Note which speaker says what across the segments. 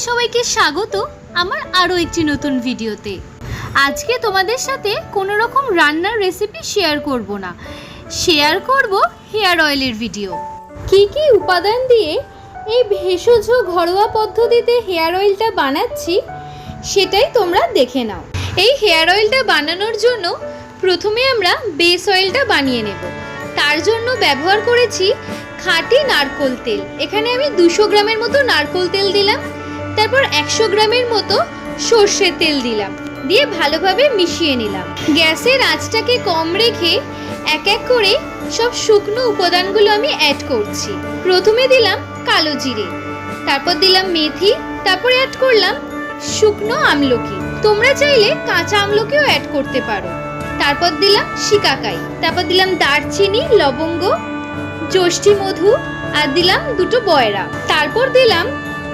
Speaker 1: সবাইকে স্বাগত আমার আরো একটি নতুন ভিডিওতে। আজকে তোমাদের সাথে কোনো রকম রান্নার রেসিপি শেয়ার করব না, শেয়ার করব হেয়ার অয়েলের ভিডিও। কি কি উপাদান দিয়ে এই ভেষজ ঘরোয়া পদ্ধতিতে হেয়ার অয়েলটা বানাচ্ছি সেটাই তোমরা দেখে নাও। এই হেয়ার অয়েলটা বানানোর জন্য প্রথমে আমরা বেস অয়েলটা বানিয়ে নেব। তার জন্য ব্যবহার করেছি খাঁটি নারকেল তেল। এখানে আমি 200 গ্রামের মতো নারকেল তেল দিলাম, তারপর 100 গ্রামের মতো সর্ষের তেল দিলাম, দিয়ে ভালোভাবে মিশিয়ে নিলাম। গ্যাসের আঁচটাকে কম রেখে এক এক করে সব শুকনো উপাদানগুলো আমি অ্যাড করছি। প্রথমে দিলাম কালো জিরে, তারপর দিলাম মেথি, তারপর অ্যাড করলাম শুকনো আমলকি। তোমরা চাইলে কাঁচা আমলকিও অ্যাড করতে পারো। তারপর দিলাম শিকাকাই, তারপর দিলাম দারচিনি, লবঙ্গ, যষ্টি মধু, আর দিলাম 2 বয়রা। তারপর দিলাম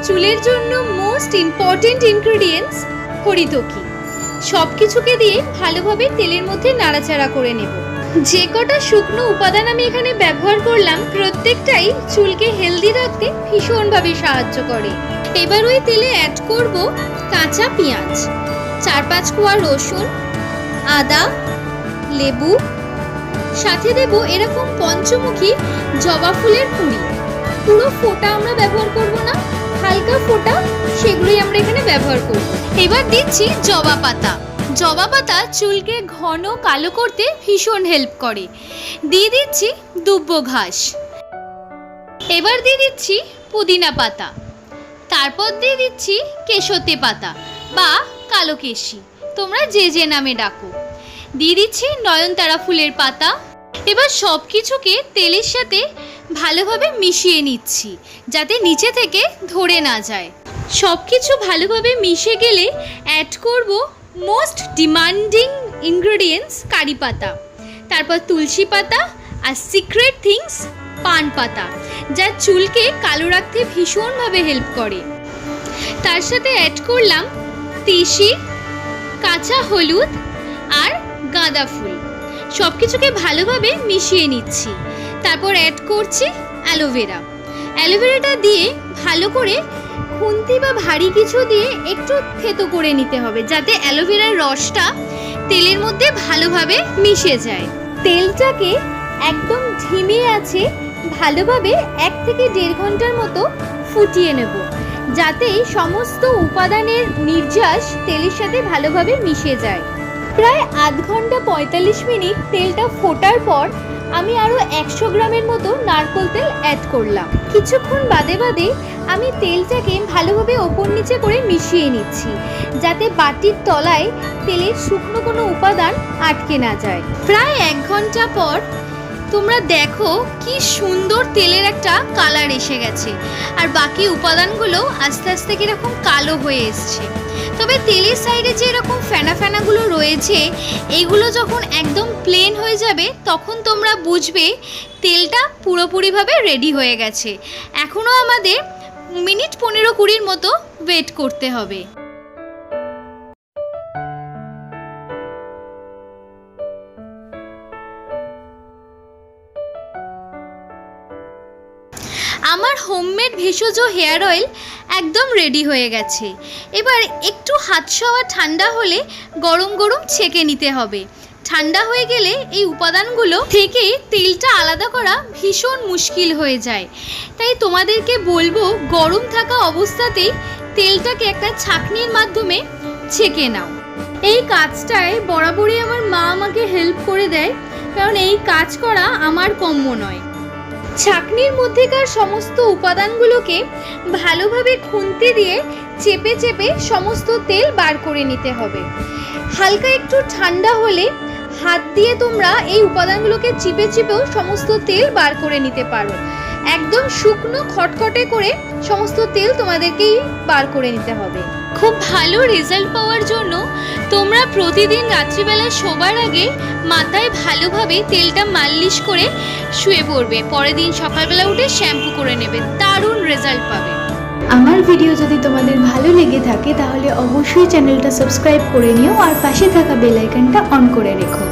Speaker 1: চুলের জন্য মোস্ট ইম্পর্টেন্ট ইনগ্রেডিয়েন্টস হরিতকি। সব কিছুকে দিয়ে ভালোভাবে তেলের মধ্যে নাড়াচাড়া করে নেব। যে কটা শুকনো উপাদান আমি এখানে ব্যবহার করলাম প্রত্যেকটাই চুলকে হেলদি রাখতে ভীষণভাবে সাহায্য করে। এবার ওই তেলে অ্যাড করব কাঁচা পেঁয়াজ, 4-5 কোয়া রসুন, আদা, লেবু, সাথে দেব এরকম পঞ্চমুখী জবা ফুলের কুঁড়ি। পুরো ফোঁটা আমরা ব্যবহার করব না, হালকা ফোঁটা সেগুলোই আমরা এখানে ব্যবহার করব। এবার দিচ্ছি জবা পাতা। জবা পাতা চুলকে ঘন কালো করতে ভীষণ হেল্প করে। দিয়ে দিচ্ছি দুব্বো ঘাস। এবার দিয়ে দিচ্ছি পুদিনা পাতা, তারপর দিয়ে দিচ্ছি কেশতে পাতা বা কালো কেশি, তোমরা যে যে নামে ডাকো। দিয়ে দিচ্ছি নয়নতারা ফুলের পাতা। এবার সব কিছুকে তেলের সাথে ভালোভাবে মিশিয়ে নিচ্ছি যাতে নিচে থেকে ধরে না যায়। সব কিছু ভালোভাবে মিশে গেলে অ্যাড করব মোস্ট ডিমান্ডিং ইনগ্রেডিয়েন্টস কারি পাতা, তারপর তুলসী পাতা, আর সিক্রেট থিংস পান পাতা, যা চুলকে কালো রাখতে ভীষণভাবে হেল্প করে। তার সাথে অ্যাড করলাম তিসি, কাঁচা হলুদ আর গাঁদা ফুল। সব কিছুকে ভালোভাবে মিশিয়ে নিচ্ছি। তারপর অ্যাড করছি অ্যালোভেরা। অ্যালোভেরাটা দিয়ে ভালো করে খুন্তি বা ভারী কিছু দিয়ে একটু থেতো করে নিতে হবে যাতে অ্যালোভেরার রসটা তেলের মধ্যে ভালোভাবে মিশে যায়। তেলটাকে একদম ধিমে আছে ভালোভাবে 1 থেকে 1.5 ঘন্টার মতো ফুটিয়ে নেব যাতে সমস্ত উপাদানের নির্যাস তেলের সাথে ভালোভাবে মিশে যায়। প্রায় আধ ঘন্টা 45 মিনিট তেলটা ফোটার পর আমি আরও 100 গ্রামের মতো নারকেল তেল অ্যাড করলাম। কিছুক্ষণ বাদে বাদে আমি তেলটাকে ভালোভাবে ওপর নিচে করে মিশিয়ে নিচ্ছি যাতে বাটির তলায় তেলের শুকনো কোনো উপাদান আটকে না যায়। প্রায় 1 ঘন্টা পর তোমরা দেখো কি সুন্দর তেলের একটা কালার এসে গেছে, আর বাকি উপাদানগুলো আস্তে আস্তে কিরকম কালো হয়ে এসছে। তবে তেলের সাইডে যে এরকম ফেনা ফেনাগুলো রয়েছে এইগুলো যখন একদম প্লেন হয়ে যাবে তখন তোমরা বুঝবে তেলটা পুরোপুরিভাবে রেডি হয়ে গেছে। এখনও আমাদের মিনিট 15-20 মতো ওয়েট করতে হবে। আমার হোমমেড ভেষজ হেয়ার অয়েল একদম রেডি হয়ে গেছে। এবার একটু হাত সওয়া ঠান্ডা হলে গরম গরম ছেঁকে নিতে হবে। ঠান্ডা হয়ে গেলে এই উপাদানগুলো থেকে তেলটা আলাদা করা ভীষণ মুশকিল হয়ে যায়। তাই তোমাদেরকে বলবো গরম থাকা অবস্থাতেই তেলটাকে একটা ছাঁকনির মাধ্যমে ছেঁকে নাও। এই কাজটায় বরাবরই আমার মা আমাকে হেল্প করে দেয়, কারণ এই কাজ করা আমার কম্য নয়। ছাঁকনির মধ্যেকার সমস্ত উপাদানগুলোকে ভালোভাবে খুন্তি দিয়ে চেপে চেপে সমস্ত তেল বার করে নিতে হবে। হালকা একটু ঠান্ডা হলে হাত দিয়ে তোমরা এই উপাদানগুলোকে চিপে চিপেও সমস্ত তেল বার করে নিতে পারো। একদম শুকনো খটখটে করে সমস্ত তেল তোমাদেরকেই বার করে নিতে হবে। খুব ভালো রেজাল্ট পাওয়ার জন্য তোমরা প্রতিদিন রাত্রিবেলা শোবার আগে মাথায় ভালোভাবে তেলটা মালিশ করে শুয়ে পড়বে। পরের দিন সকালবেলা উঠে শ্যাম্পু করে নেবে, দারুণ রেজাল্ট পাবে।
Speaker 2: আমার ভিডিও যদি তোমাদের ভালো লেগে থাকে তাহলে অবশ্যই চ্যানেলটা সাবস্ক্রাইব করে নিও আর পাশে থাকা বেল আইকনটা অন করে রেখো।